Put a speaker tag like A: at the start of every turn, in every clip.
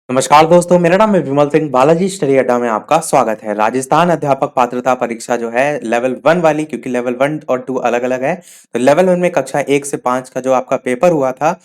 A: नमस्कार दोस्तों, मेरा नाम है विमल सिंह। बालाजी स्टडी अड्डा में आपका स्वागत है। राजस्थान अध्यापक पात्रता परीक्षा जो है लेवल 1 वाली, क्योंकि लेवल 1 और 2 अलग अलग है। तो लेवल 1 में कक्षा 1 से 5 का जो आपका पेपर हुआ था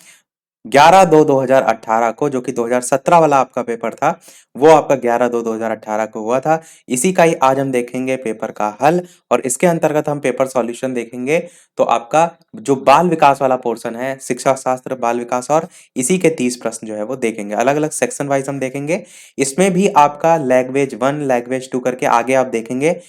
A: 11/2/2018 को, जो कि 2017 वाला आपका पेपर था, वो आपका 11/2/2018 को हुआ था। इसी का ही आज हम देखेंगे पेपर का हल, और इसके अंतर्गत हम पेपर सॉल्यूशन देखेंगे। तो आपका जो बाल विकास वाला पोर्शन है, शिक्षा शास्त्र बाल विकास, और इसी के 30 प्रश्न जो है वो देखेंगे। अलग अलग सेक्शन वाइज हम देखेंगे। इसमें भी आपका लैंग्वेज 1 लैंग्वेज 2 करके आगे आप देखेंगे।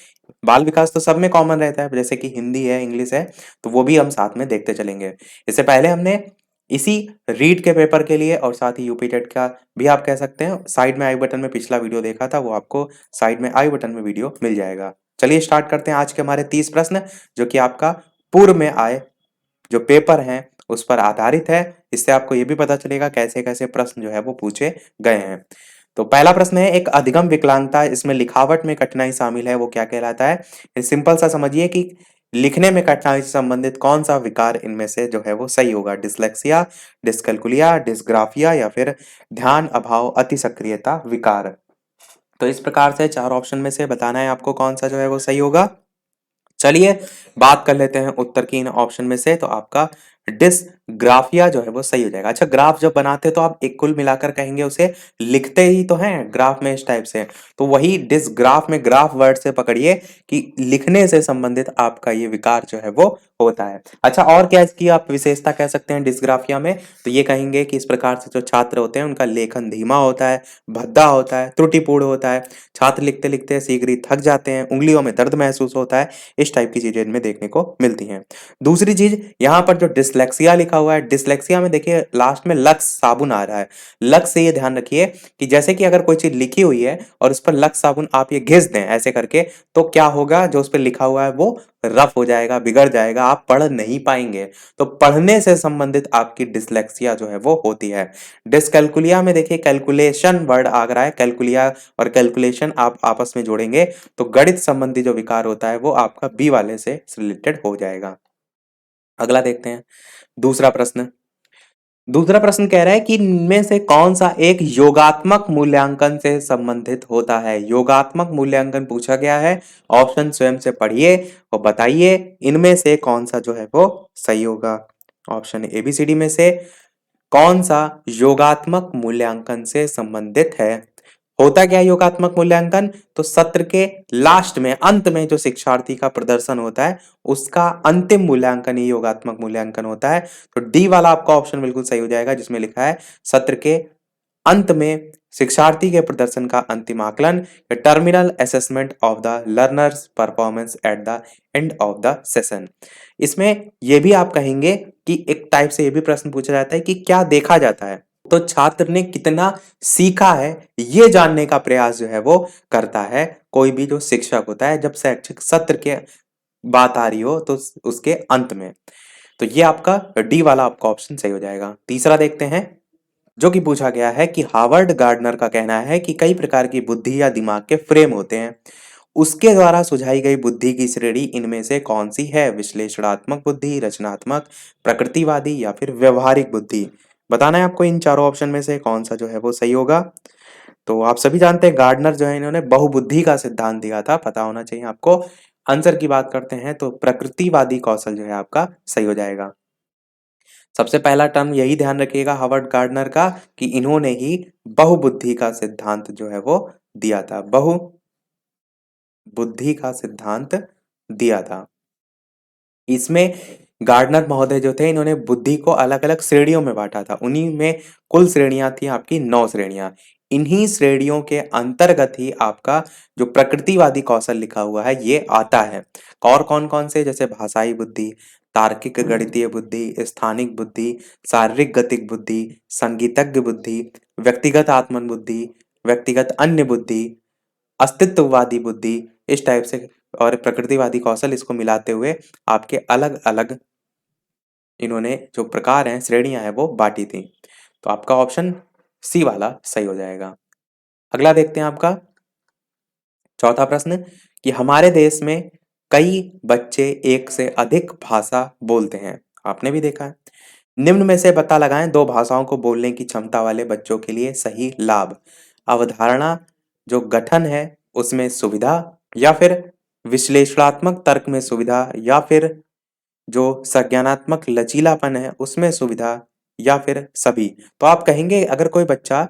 A: बाल विकास तो सब में कॉमन रहता है, जैसे कि हिंदी है, इंग्लिश है, तो वो भी हम साथ में देखते चलेंगे। इससे पहले हमने इसी रीड के पेपर के लिए, और साथ ही यूपी टेट का भी आप कह सकते हैं, साइड में आई बटन में पिछला वीडियो देखा था, वो आपको साइड में आई बटन में वीडियो मिल जाएगा। चलिए स्टार्ट करते हैं आज के हमारे 30 प्रश्न, जो कि आपका पूर्व में आए जो पेपर हैं उस पर आधारित है। इससे आपको ये भी पता चलेगा कैसे कैसे प्रश्न जो है वो पूछे गए हैं। तो पहला प्रश्न है, एक अधिगम विकलांगता, इसमें लिखावट में कठिनाई शामिल है, वो क्या कहलाता है? सिंपल सा समझिए कि लिखने में कठिनाई से संबंधित कौन सा विकार इनमें से जो है वो सही होगा? डिसलेक्सिया, डिसकैल्कुलिया, डिसग्राफिया, या फिर ध्यान अभाव अति सक्रियता विकार। तो इस प्रकार से चार ऑप्शन में से बताना है आपको कौन सा जो है वो सही होगा। चलिए बात कर लेते हैं उत्तर की इन ऑप्शन में से। तो आपका डिसग्राफिया जो है वो सही हो जाएगा। अच्छा, ग्राफ जब बनाते हैं तो आप एक कुल मिलाकर कहेंगे उसे, लिखते ही तो हैं ग्राफ में इस टाइप से, तो वही डिसग्राफ में ग्राफ वर्ड से पकड़िए कि लिखने से संबंधित आपका ये विकार जो है वो होता है। अच्छा, और क्या इसकी आप विशेषता कह सकते हैं डिसग्राफिया में? तो ये कहेंगे कि इस प्रकार से जो छात्र होते हैं उनका लेखन धीमा होता है, भद्दा होता है, त्रुटिपूर्ण होता है। छात्र लिखते लिखते शीघ्र ही थक जाते हैं, उंगलियों में दर्द महसूस होता है। इस टाइप की चीजें इनमें देखने को मिलती हैं। दूसरी चीज, यहाँ पर जो डिसलेक्सिया लिखा हुआ है, डिसलेक्सिया में देखिए लास्ट में लक्स साबुन आ रहा है। लक्स से ये ध्यान रखिए कि जैसे कि अगर कोई चीज लिखी हुई है और उस पर लक्स साबुन आप ये घिस दें ऐसे करके, तो क्या होगा? जो उस पर लिखा हुआ है वो रफ हो जाएगा, बिगड़ जाएगा, आप पढ़ नहीं पाएंगे। तो पढ़ने से संबंधित आपकी डिसलेक्सिया जो है वो होती है। डिसकैल्कुलिया में देखिए कैलकुलेशन वर्ड आ रहा है, कैलकुलिया और कैलकुलेशन आप आपस में जोड़ेंगे तो गणित संबंधी जो विकार होता है वो आपका बी वाले से रिलेटेड हो जाएगा। अगला देखते हैं दूसरा प्रश्न। दूसरा प्रश्न कह रहा है कि इनमें से कौन सा एक योगात्मक मूल्यांकन से संबंधित होता है? योगात्मक मूल्यांकन पूछा गया है। ऑप्शन स्वयं से पढ़िए और बताइए इनमें से कौन सा जो है वो सही होगा। ऑप्शन एबीसीडी में से कौन सा योगात्मक मूल्यांकन से संबंधित है? होता क्या है योगात्मक मूल्यांकन? तो सत्र के लास्ट में, अंत में जो शिक्षार्थी का प्रदर्शन होता है उसका अंतिम मूल्यांकन ही योगात्मक मूल्यांकन होता है। तो डी वाला आपका ऑप्शन बिल्कुल सही हो जाएगा, जिसमें लिखा है सत्र के अंत में शिक्षार्थी के प्रदर्शन का अंतिम आकलन, terminal assessment of the learners performance at the end of the session. इसमें यह भी आप कहेंगे कि एक टाइप से यह भी प्रश्न पूछा जाता है कि क्या देखा जाता है? तो छात्र ने कितना सीखा है ये जानने का प्रयास जो है वो करता है कोई भी जो शिक्षक होता है, जब शैक्षिक सत्र के बात आ रही हो तो उसके अंत में। तो ये आपका डी वाला आपका ऑप्शन सही हो जाएगा। तीसरा देखते हैं, जो कि पूछा गया है कि हार्वर्ड गार्डनर का कहना है कि कई प्रकार की बुद्धि या दिमाग के फ्रेम होते हैं। उसके द्वारा सुझाई गई बुद्धि की श्रेणी इनमें से कौन सी है? विश्लेषणात्मक बुद्धि, रचनात्मक, प्रकृतिवादी, या फिर व्यवहारिक बुद्धि। बताना है आपको इन चारों ऑप्शन में से कौन सा जो है वो सही होगा। तो आप सभी जानते हैं गार्डनर जो है इन्होंने बहुबुद्धि का सिद्धांत दिया था, पता होना चाहिए आपको। आंसर की बात करते हैं तो प्रकृतिवादी कौशल जो है आपका सही हो जाएगा। सबसे पहला टर्म यही ध्यान रखिएगा हार्वर्ड गार्डनर का, कि इन्होंने ही बहुबुद्धि का सिद्धांत जो है वो दिया था, बहुबुद्धि का सिद्धांत दिया था। इसमें गार्डनर महोदय जो थे इन्होंने बुद्धि को अलग अलग श्रेणियों में बांटा था। उन्हीं में कुल श्रेणियां थी आपकी 9 श्रेणियां। इन्हीं श्रेणियों के अंतर्गत ही आपका जो प्रकृतिवादी कौशल लिखा हुआ है ये आता है। और कौन कौन से? जैसे भाषाई बुद्धि, तार्किक गणितीय बुद्धि, स्थानिक बुद्धि, शारीरिक गतिक बुद्धि, संगीतज्ञ बुद्धि, व्यक्तिगत आत्मन बुद्धि, व्यक्तिगत अन्य बुद्धि, अस्तित्ववादी बुद्धि, इस टाइप से, और प्रकृतिवादी कौशल, इसको मिलाते हुए आपके अलग अलग इन्होंने जो प्रकार हैं, श्रेणियां हैं, वो बांटी थी। तो आपका ऑप्शन सी वाला सही हो जाएगा। अगला देखते हैं आपका चौथा प्रश्न, कि हमारे देश में कई बच्चे एक से अधिक भाषा बोलते हैं। आपने भी देखा है। निम्न में से पता लगाएं दो भाषाओं को बोलने की क्षमता वाले बच्चों के लिए सही लाभ। अवधारणा जो गठन है उसमें सुविधा, या फिर विश्लेषणात्मक तर्क में सुविधा, या फिर जो संज्ञानात्मक लचीलापन है उसमें सुविधा, या फिर सभी। तो आप कहेंगे अगर कोई बच्चा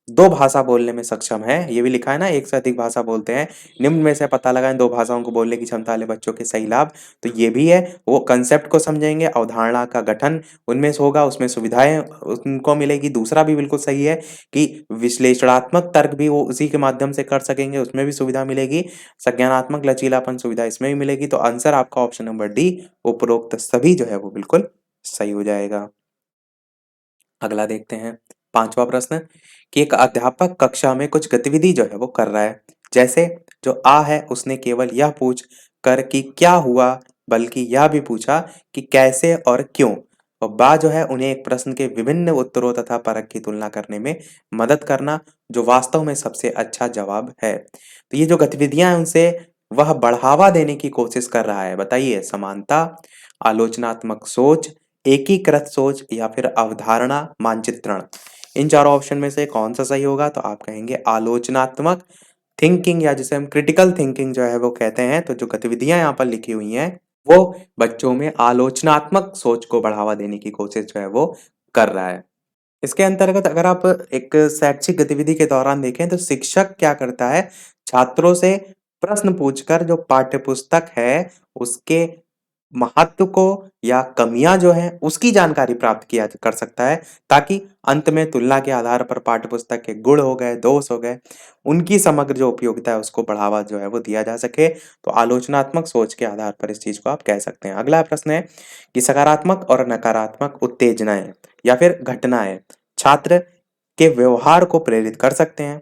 A: दो भाषा बोलने में सक्षम है, ये भी लिखा है ना, एक से अधिक भाषा बोलते हैं, निम्न में से पता लगाएं दो भाषाओं को बोलने की क्षमता वाले बच्चों के सही लाभ। तो ये भी है, वो कंसेप्ट को समझेंगे, अवधारणा का गठन उनमें से होगा, उसमें सुविधाएं उनको मिलेगी। दूसरा भी बिल्कुल सही है कि विश्लेषणात्मक तर्क भी वो उसी के माध्यम से कर सकेंगे, उसमें भी सुविधा मिलेगी। संज्ञानात्मक लचीलापन सुविधा इसमें भी मिलेगी। तो आंसर आपका ऑप्शन नंबर डी, उपरोक्त सभी जो है वो बिल्कुल सही हो जाएगा। अगला देखते हैं, पांचवा प्रश्न कि एक अध्यापक कक्षा में कुछ गतिविधि जो है वो कर रहा है। जैसे जो आ है उसने केवल यह पूछ कर कि क्या हुआ, बल्कि यह भी पूछा कि कैसे और क्यों। और बा जो है उन्हें एक प्रश्न के विभिन्न उत्तरों तथा परख की तुलना करने में मदद करना, जो वास्तव में सबसे अच्छा जवाब है। तो ये जो गतिविधियां हैं उनसे वह बढ़ावा देने की कोशिश कर रहा है। बताइए, समानता, आलोचनात्मक सोच, एकीकृत सोच, या फिर अवधारणा मानचित्रण। इन चारों ऑप्शन में से कौन सा सही होगा? तो आप कहेंगे आलोचनात्मक थिंकिंग, या जिसे हम क्रिटिकल थिंकिंग जो है वो कहते हैं। तो जो गतिविधियां यहाँ पर लिखी हुई हैं वो बच्चों में आलोचनात्मक सोच को बढ़ावा देने की कोशिश जो है वो कर रहा है। इसके अंतर्गत अगर आप एक शैक्षिक गतिविधि के दौरान देखें तो शिक्षक क्या करता है, छात्रों से प्रश्न पूछकर जो पाठ्यपुस्तक है उसके महत्व को या कमियां जो है उसकी जानकारी प्राप्त किया कर सकता है, ताकि अंत में तुलना के आधार पर पाठ्यपुस्तक के गुण हो गए, दोष हो गए, उनकी समग्र जो उपयोगिता है उसको बढ़ावा जो है वो दिया जा सके। तो आलोचनात्मक सोच के आधार पर इस चीज को आप कह सकते हैं। अगला प्रश्न है कि सकारात्मक और नकारात्मक उत्तेजनाएं या फिर घटनाएं छात्र के व्यवहार को प्रेरित कर सकते हैं।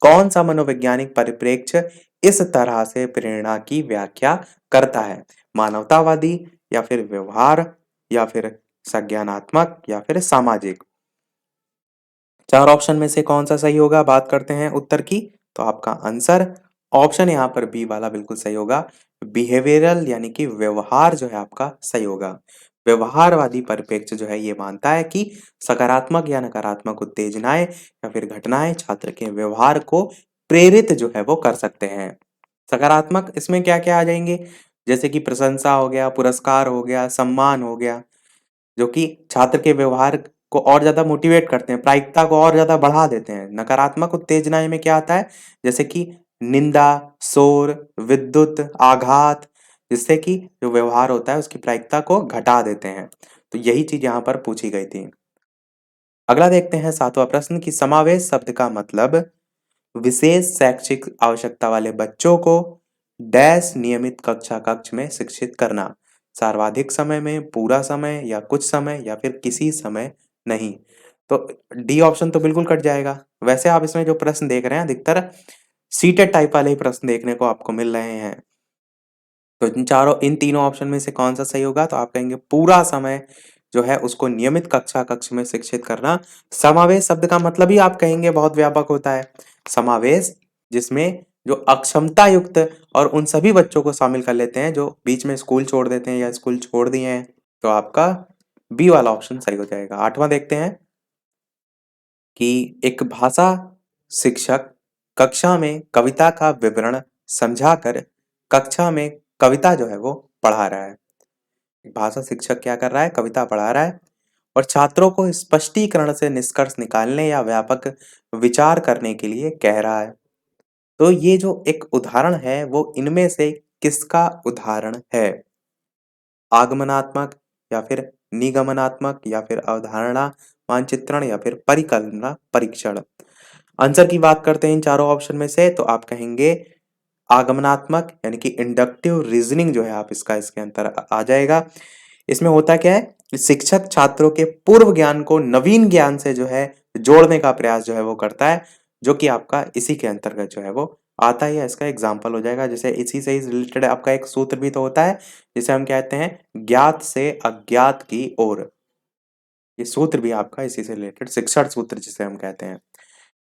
A: कौन सा मनोवैज्ञानिक परिप्रेक्ष्य इस तरह से प्रेरणा की व्याख्या करता है? मानवतावादी, या फिर व्यवहार, या फिर संज्ञानात्मक, या फिर सामाजिक। चार ऑप्शन में से कौन सा सही होगा? बात करते हैं उत्तर की। तो आपका आंसर ऑप्शन यहाँ पर बी वाला बिल्कुल सही होगा। बिहेवियरल यानी कि व्यवहार जो है आपका सही होगा। व्यवहारवादी परिप्रेक्ष्य जो है ये मानता है कि सकारात्मक या नकारात्मक उत्तेजनाएं या फिर घटनाएं छात्र के व्यवहार को प्रेरित जो है वो कर सकते हैं। सकारात्मक इसमें क्या क्या आ जाएंगे? जैसे कि प्रशंसा हो गया, पुरस्कार हो गया, सम्मान हो गया, जो कि छात्र के व्यवहार को और ज़्यादा मोटिवेट करते हैं, प्रायिकता को और ज़्यादा बढ़ा देते हैं। नकारात्मक उत्तेजनाएँ में क्या आता है? जैसे कि निंदा, शोर, विद्युत आघात, जिससे कि जो व्यवहार होता है उसकी प्रायिकता को घटा देते हैं। तो यही चीज़ यहाँ पर पूछी गई थी। अगला देखते हैं सातवां प्रश्न कि समावेश शब्द का मतलब विशेष शैक्षिक आवश्यकता वाले बच्चों को डैश नियमित कक्षा कक्ष में शिक्षित करना। सर्वाधिक समय में, पूरा समय, या कुछ समय, या फिर किसी समय नहीं। तो डी ऑप्शन तो बिल्कुल कट जाएगा। वैसे आप इसमें जो प्रश्न देख रहे हैं अधिकतर सीटेड टाइप वाले ही प्रश्न देखने को आपको मिल रहे हैं। तो इन तीनों ऑप्शन में से कौन सा सही होगा? तो आप कहेंगे पूरा समय जो है उसको नियमित कक्षा कक्ष में शिक्षित करना। समावेश शब्द का मतलब ही आप कहेंगे बहुत व्यापक होता है। समावेश जिसमें जो अक्षमता युक्त और उन सभी बच्चों को शामिल कर लेते हैं जो बीच में स्कूल छोड़ देते हैं या स्कूल छोड़ दिए हैं। तो आपका बी वाला ऑप्शन सही हो जाएगा। आठवां देखते हैं कि एक भाषा शिक्षक कक्षा में कविता का विवरण समझाकर कक्षा में कविता जो है वो पढ़ा रहा है। भाषा शिक्षक क्या कर रहा है? कविता पढ़ा रहा है और छात्रों को स्पष्टीकरण से निष्कर्ष निकालने या व्यापक विचार करने के लिए कह रहा है। तो ये जो एक उदाहरण है वो इनमें से किसका उदाहरण है? आगमनात्मक, या फिर निगमनात्मक, या फिर अवधारणा मानचित्रण, या फिर परिकल्पना परीक्षण। आंसर की बात करते हैं इन चारों ऑप्शन में से, तो आप कहेंगे आगमनात्मक यानी कि इंडक्टिव रीजनिंग जो है आप इसका इसके अंतर आ जाएगा। इसमें होता क्या है कि शिक्षक छात्रों के पूर्व ज्ञान को नवीन ज्ञान से जो है जोड़ने का प्रयास जो है वो करता है, जो कि आपका इसी के अंतर्गत जो है वो आता ही है। इसका एग्जाम्पल हो जाएगा। जैसे इसी से रिलेटेड आपका एक सूत्र भी तो होता है जिसे हम कहते हैं ज्ञात से अज्ञात की ओर। ये सूत्र भी आपका इसी से रिलेटेड शिक्षण सूत्र जिसे हम कहते हैं।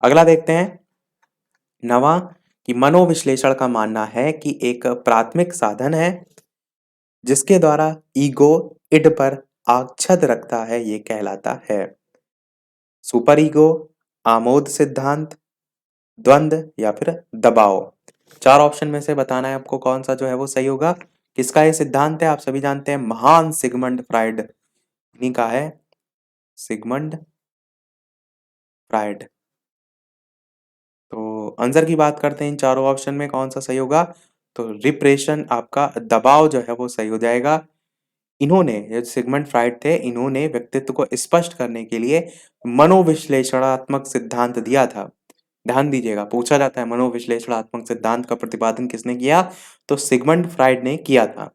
A: अगला देखते हैं नवा कि मनोविश्लेषण का मानना है कि एक प्राथमिक साधन है जिसके द्वारा ईगो इड पर आच्छद रखता है ये कहलाता है? सुपर ईगो, आमोद सिद्धांत, द्वंद्व या फिर दबाव। 4 ऑप्शन में से बताना है आपको कौन-सा जो है वो सही होगा। किसका ये सिद्धांत है? आप सभी जानते हैं महान सिगमंड फ्राइड इन्हीं का है, सिगमंड फ्राइड। तो आंसर की बात करते हैं इन चारों ऑप्शन में कौन-सा सही होगा? तो रिप्रेशन आपका दबाव जो है वो सही हो जाएगा। इन्होंने ये सिगमंड फ्राइड थे, इन्होंने व्यक्तित्व को स्पष्ट करने के लिए मनोविश्लेषणात्मक सिद्धांत दिया था। ध्यान दीजिएगा, पूछा जाता है मनोविश्लेषणात्मक सिद्धांत का प्रतिपादन किसने किया? तो सिगमंड फ्राइड ने किया था।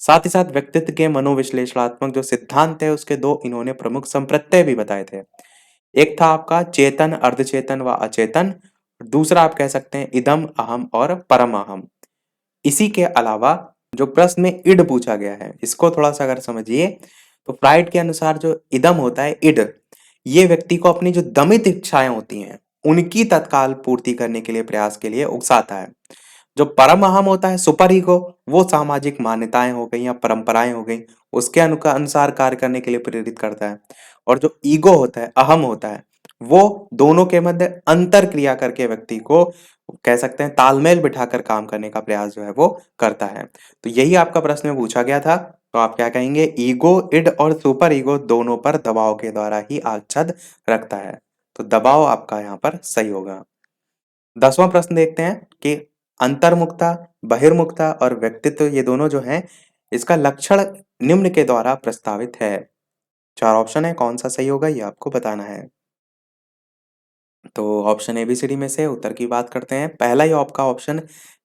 A: साथ ही साथ व्यक्तित्व के मनोविश्लेषणात्मक जो सिद्धांत है उसके 2 इन्होंने प्रमुख संप्रत्यय भी बताए थे। एक था आपका चेतन, अर्धचेतन व अचेतन, दूसरा आप कह सकते हैं इदम, अहम और परम अहम। इसी के अलावा जो प्रश्न में इड पूछा गया है, इसको थोड़ा-सा अगर समझिए, तो फ्राइड के अनुसार जो इदम होता है इड, ये व्यक्ति को अपनी जो दमित इच्छाएँ होती हैं, उनकी तत्काल पूर्ति करने के लिए प्रयास के लिए उकसाता है। जो परम अहम होता है सुपर ईगो, वो सामाजिक मान्यताएँ हो गई या परंपराएँ हो गई, उसके अनुसार कार्य करने के लिए प्रेरित करता है। और जो ईगो होता है, अहम होता है, वो दोनों के मध्य अंतर क्रिया करके व्यक्ति को कह सकते हैं तालमेल बिठाकर काम करने का प्रयास जो है वो करता है। तो यही आपका प्रश्न में पूछा गया था। तो आप क्या कहेंगे? ईगो, इड और सुपर ईगो दोनों पर दबाव के द्वारा ही आच्छद रखता है। तो दबाव आपका यहाँ पर सही होगा। 10वां प्रश्न देखते हैं कि अंतर्मुखता, बहिर्मुखता और व्यक्तित्व ये दोनों जो हैं, इसका लक्षण निम्न के द्वारा प्रस्तावित है। 4 ऑप्शन है, कौन-सा सही होगा ये आपको बताना है। तो ऑप्शन एबीसीडी में से उत्तर की बात करते हैं। पहला ही आपका ऑप्शन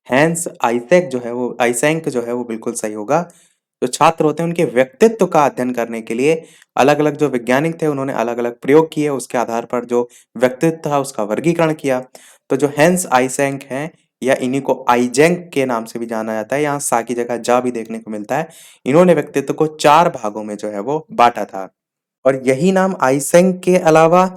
A: हैंस आइसेंक जो है वो बिल्कुल सही होगा। जो छात्र होते हैं उनके व्यक्तित्व का अध्ययन करने के लिए अलग-अलग जो वैज्ञानिक थे उन्होंने अलग-अलग प्रयोग किए, उसके आधार पर जो व्यक्तित्व था उसका वर्गीकरण किया। तो जो हैंस आइसेंक हैं या इन्हीं को आइजेंक के नाम से भी जाना जाता है, यहाँ सा की जगह जा भी देखने को मिलता है। इन्होंने व्यक्तित्व को 4 भागों में जो है वो बाँटा था। और यही नाम आइसेंक के अलावा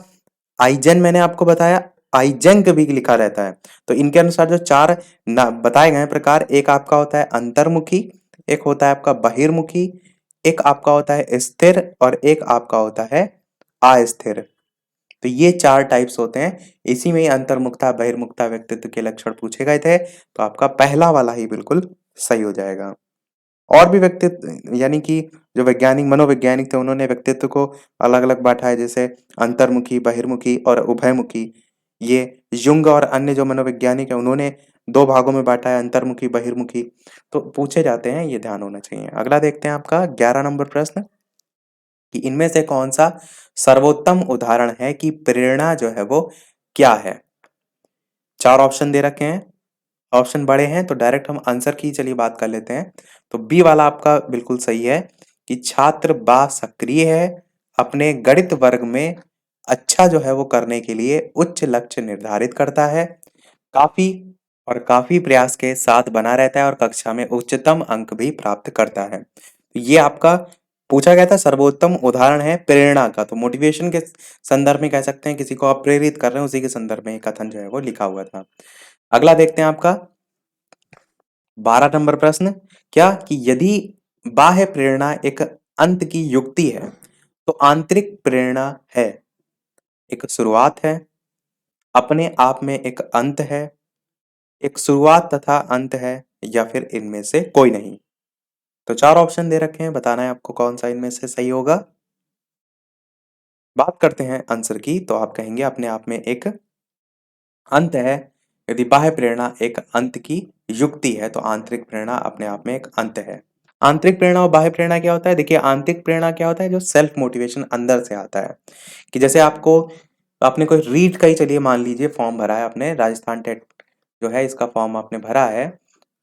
A: आइजेन मैंने आपको बताया, आइजेंक भी लिखा रहता है। तो इनके अनुसार जो 4 ना बताए गए हैं प्रकार, एक आपका होता है अंतर्मुखी, एक होता है आपका बहिर्मुखी, एक आपका होता है स्थिर और एक आपका होता है अस्थिर। तो ये 4 टाइप्स होते हैं। इसी में ही अंतर्मुखता, बहिर्मुखता, व्यक्तित्व के लक्षण पूछे गए थे। तो आपका पहला वाला ही बिल्कुल सही हो जाएगा। और भी व्यक्तित्व यानी कि जो वैज्ञानिक मनोवैज्ञानिक थे उन्होंने व्यक्तित्व को अलग-अलग बाँटा है जैसे अंतर्मुखी, बहिर्मुखी और उभयमुखी। ये युंग और अन्य जो मनोवैज्ञानिक हैं उन्होंने 2 भागों में बाँटा है अंतर्मुखी, बहिर्मुखी। तो पूछे जाते हैं ये ध्यान होना चाहिए। अगला देखते हैं आपका 11 नंबर प्रश्न कि इनमें से कौन-सा सर्वोत्तम उदाहरण है कि प्रेरणा जो है वो क्या है? 4 ऑप्शन दे रखे हैं। ऑप्शन बड़े हैं तो डायरेक्ट हम आंसर की चलिए बात कर लेते हैं। तो बी वाला आपका बिल्कुल सही है कि छात्र सक्रिय है, अपने गणित वर्ग में अच्छा जो है वो करने के लिए उच्च लक्ष्य निर्धारित करता है, काफ़ी काफ़ी प्रयास के साथ बना रहता है और कक्षा में उच्चतम अंक भी प्राप्त करता है। तो ये आपका पूछा गया था सर्वोत्तम उदाहरण है प्रेरणा का, तो मोटिवेशन के संदर्भ में कह सकते हैं किसी को आप प्रेरित कर रहे हैं उसी के संदर्भ में ये कथन जो है वो लिखा हुआ था। अगला देखते हैं आपका 12 नंबर प्रश्न क्या कि यदि बाह्य प्रेरणा एक अंत की युक्ति है, तो आंतरिक प्रेरणा है एक शुरुआत है, अपने आप में एक अंत है, एक शुरुआत तथा अंत है या फिर इनमें से कोई नहीं। तो 4 ऑप्शन दे रखे हैं, बताना है आपको कौन सा इनमें से सही होगा। बात करते हैं आंसर की तो आप कहेंगे अपने आप में एक अंत है। यदि बाह्य प्रेरणा एक अंत की युक्ति है, तो आंतरिक प्रेरणा अपने आप में एक अंत है। आंतरिक प्रेरणा और बाह्य प्रेरणा क्या होता है? देखिए आंतरिक प्रेरणा क्या होता है? जो सेल्फ मोटिवेशन अंदर से आता है कि जैसे आपने कोई रीट का ही चलिए मान लीजिए फॉर्म भरा है आपने राजस्थान टेट जो है इसका फॉर्म आपने भरा है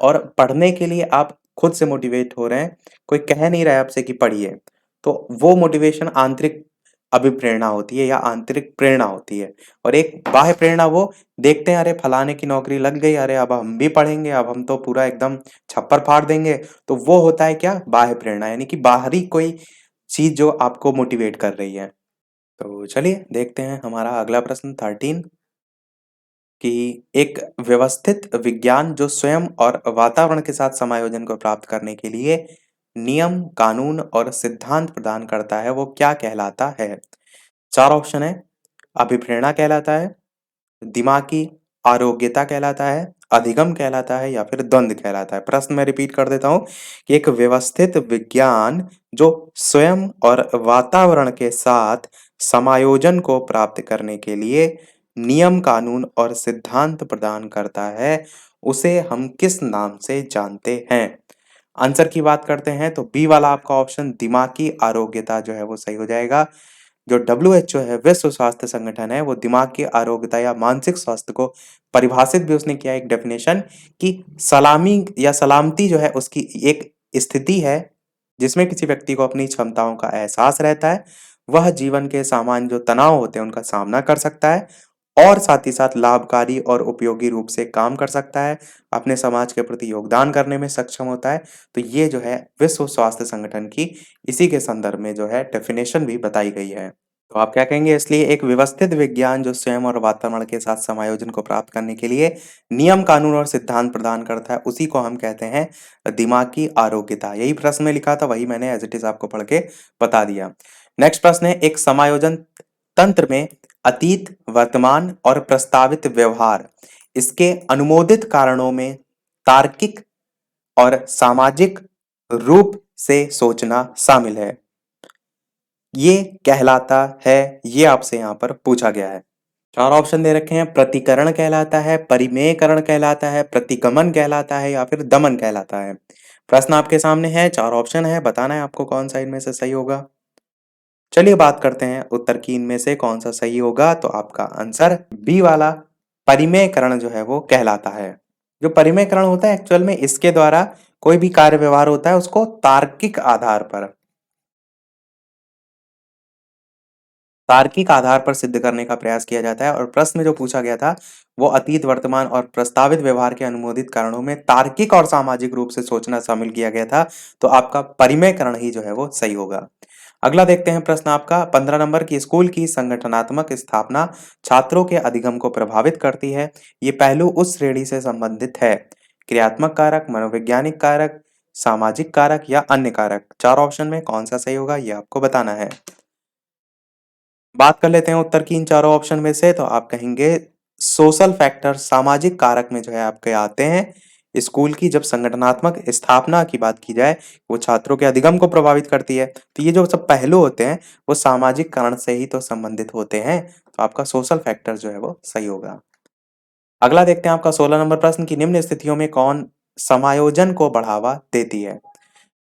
A: और पढ़ने के लिए आप खुद से मोटिवेट हो रहे हैं, कोई कह नहीं रहा है आपसे कि पढ़िए। तो वो मोटिवेशन आंतरिक अभिप्रेरणा होती है या आंतरिक प्रेरणा होती है। और एक बाह्य प्रेरणा वो देखते हैं अरे फलाने की नौकरी लग गई, अरे अब हम भी पढ़ेंगे, अब हम तो पूरा एकदम छप्पर फाड़ देंगे। तो वो होता है क्या? बाह्य प्रेरणा यानी कि बाहरी कोई चीज़ जो आपको मोटिवेट कर रही है। तो चलिए देखते हैं हमारा अगला प्रश्न 13 कि एक व्यवस्थित विज्ञान जो स्वयं और वातावरण के साथ समायोजन को प्राप्त करने के लिए नियम, कानून और सिद्धांत प्रदान करता है वो क्या कहलाता है? 4 ऑप्शन है, अभिप्रेरणा कहलाता है, दिमागी आरोग्यता कहलाता है, अधिगम कहलाता है या फिर द्वंद कहलाता है। प्रश्न मैं रिपीट कर देता हूँ कि एक व्यवस्थित विज्ञान जो स्वयं और वातावरण के साथ समायोजन को प्राप्त करने के लिए नियम, कानून और सिद्धांत प्रदान करता है, उसे हम किस नाम से जानते हैं? आंसर की बात करते हैं तो बी वाला आपका ऑप्शन दिमागी आरोग्यता जो है वो सही हो जाएगा। जो डब्ल्यूएचओ है, विश्व स्वास्थ्य संगठन है, वो दिमाग की आरोग्यता या मानसिक स्वास्थ्य को परिभाषित भी उसने किया एक डेफिनेशन कि सलामी या सलामती जो है उसकी एक स्थिति है जिसमें किसी व्यक्ति को अपनी क्षमताओं का एहसास रहता है, वह जीवन के सामान्य जो तनाव होते हैं उनका सामना कर सकता है और साथ ही साथ लाभकारी और उपयोगी रूप से काम कर सकता है, अपने समाज के प्रति योगदान करने में सक्षम होता है। तो ये जो है विश्व स्वास्थ्य संगठन की इसी के संदर्भ में जो है डेफिनेशन भी बताई गई है। तो आप क्या कहेंगे? इसलिए एक व्यवस्थित विज्ञान जो स्वयं और वातावरण के साथ समायोजन को प्राप्त करने के लिए नियम, कानून और सिद्धांत प्रदान करता है, उसी को हम कहते हैं दिमाग की आरोग्यता। यही प्रश्न में लिखा था, वही मैंने एज़ इट इज़ आपको पढ़ के बता दिया। नेक्स्ट प्रश्न है, एक समायोजन तंत्र में अतीत, वर्तमान और प्रस्तावित व्यवहार, इसके अनुमोदित कारणों में तार्किक और सामाजिक रूप से सोचना शामिल है। ये कहलाता है, ये आपसे यहाँ पर पूछा गया है। 4 ऑप्शन दे रखे हैं, प्रतिकरण कहलाता है, परिमेयकरण कहलाता है, प्रतिगमन कहलाता है या फिर दमन कहलाता है। प्रश्न आपके सामने है, 4 ऑप्शन है, बताना है आपको कौन सा इनमें से सही होगा। चलिए बात करते हैं उत्तर की इनमें से कौन सा सही होगा, तो आपका आंसर बी वाला परिमेयकरण जो है वो कहलाता है। जो परिमेयकरण होता है एक्चुअल में इसके द्वारा कोई भी कार्य व्यवहार होता है उसको तार्किक आधार पर सिद्ध करने का प्रयास किया जाता है और प्रश्न में जो पूछा गया था वो अतीत, वर्तमान और प्रस्तावित व्यवहार के अनुमोदित कारणों में तार्किक और सामाजिक रूप से सोचना शामिल किया गया था, तो आपका परिमेयकरण ही जो है वो सही होगा। अगला देखते हैं प्रश्न आपका 15 नंबर की, स्कूल की संगठनात्मक स्थापना छात्रों के अधिगम को प्रभावित करती है, ये पहलू उस श्रेणी से संबंधित है, क्रियात्मक कारक, मनोवैज्ञानिक कारक, सामाजिक कारक या अन्य कारक। 4 ऑप्शन में कौन सा सही होगा ये आपको बताना है। बात कर लेते हैं उत्तर की इन चारों ऑप्शन में से, तो आप कहेंगे सोशल फैक्टर, सामाजिक कारक में जो है आपके आते हैं। स्कूल की जब संगठनात्मक स्थापना की बात की जाए, वो छात्रों के अधिगम को प्रभावित करती है, तो ये जो सब पहलू होते हैं वो सामाजिक कारण से ही तो संबंधित होते हैं, तो आपका सोशल फैक्टर जो है वो सही होगा। अगला देखते हैं आपका 16 नंबर प्रश्न की, निम्न स्थितियों में कौन समायोजन को बढ़ावा देती है?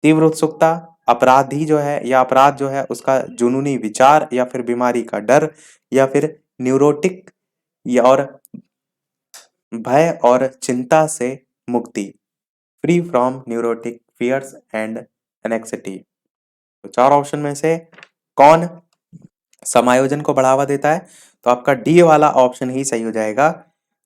A: तीव्र उत्सुकता, अपराधी जो है या अपराध जो है उसका जुनूनी विचार या फिर बीमारी का डर या फिर न्यूरोटिक या और भय और चिंता से मुक्ति, free from neurotic fears and anxiety. तो 4 ऑप्शन में से कौन समायोजन को बढ़ावा देता है? तो आपका डी वाला ऑप्शन ही सही हो जाएगा।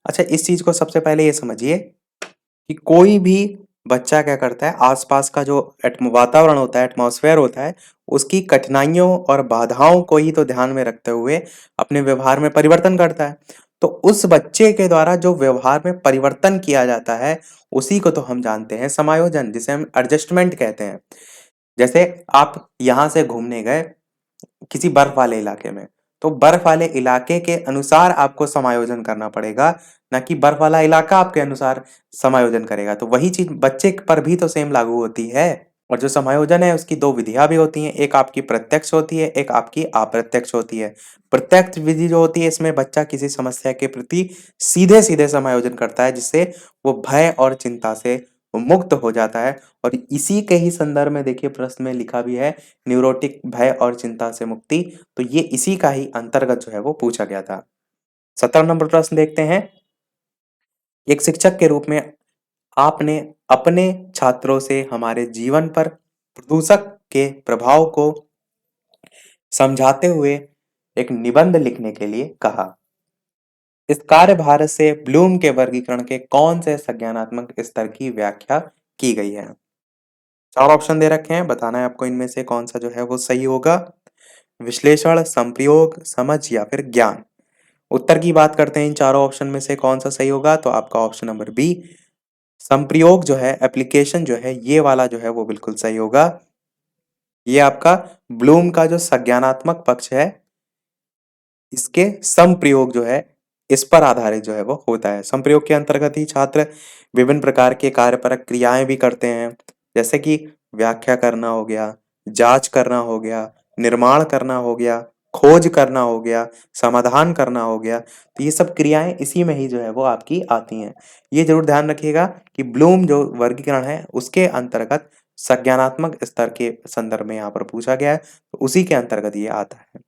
A: अच्छा, इस चीज को सबसे पहले ये समझिए कि कोई भी बच्चा क्या करता है, आसपास का जो वातावरण होता है, एटमॉस्फेयर होता है, उसकी कठिनाइयों और बाधाओं को ही तो ध्यान में रखते हुए अपने व्यवहार में परिवर्तन करता है। तो उस बच्चे के द्वारा जो व्यवहार में परिवर्तन किया जाता है उसी को तो हम जानते हैं समायोजन, जिसे हम एडजस्टमेंट कहते हैं। जैसे आप यहाँ से घूमने गए किसी बर्फ वाले इलाके में, तो बर्फ वाले इलाके के अनुसार आपको समायोजन करना पड़ेगा, ना कि बर्फ वाला इलाका आपके अनुसार समायोजन करेगा। तो वही चीज बच्चे पर भी तो सेम लागू होती है। और जो समायोजन है उसकी दो विधियां भी होती हैं, एक आपकी प्रत्यक्ष होती है, एक आपकी अप्रत्यक्ष होती है। प्रत्यक्ष विधि जो होती है इसमें बच्चा किसी समस्या के प्रति सीधे सीधे समायोजन करता है, जिससे वो भय और चिंता से मुक्त हो जाता है। और इसी के ही संदर्भ में देखिए प्रश्न में लिखा भी है, न्यूरोटिक भय और चिंता से मुक्ति, तो ये इसी का ही अंतर्गत जो है वो पूछा गया था। 17 नंबर प्रश्न देखते हैं, एक शिक्षक के रूप में आपने अपने छात्रों से हमारे जीवन पर प्रदूषक के प्रभाव को समझाते हुए एक निबंध लिखने के लिए कहा। इस कार्यभार से ब्लूम के वर्गीकरण के कौन से संज्ञानात्मक स्तर की व्याख्या की गई है? 4 ऑप्शन दे रखे हैं, बताना है आपको इनमें से कौन सा जो है वो सही होगा। विश्लेषण, संप्रयोग, समझ या फिर ज्ञान। उत्तर की बात करते हैं इन चारों ऑप्शन में से कौन सा सही होगा, तो आपका ऑप्शन नंबर बी संप्रयोग जो है, एप्लीकेशन जो है, ये वाला जो है वो बिल्कुल सही होगा। ये आपका ब्लूम का जो संज्ञानात्मक पक्ष है, इसके संप्रयोग जो है, इस पर आधारित जो है वो होता है। संप्रयोग के अंतर्गत ही छात्र विभिन्न प्रकार के कार्यपरक क्रियाएं भी करते हैं, जैसे कि व्याख्या करना हो गया, जांच करना हो गया, निर्माण करना हो गया, खोज करना हो गया, समाधान करना हो गया। तो ये सब क्रियाएं इसी में ही जो है वो आपकी आती हैं। ये जरूर ध्यान रखिएगा कि ब्लूम जो वर्गीकरण है उसके अंतर्गत संज्ञानात्मक स्तर के संदर्भ में यहाँ पर पूछा गया है, तो उसी के अंतर्गत ये आता है।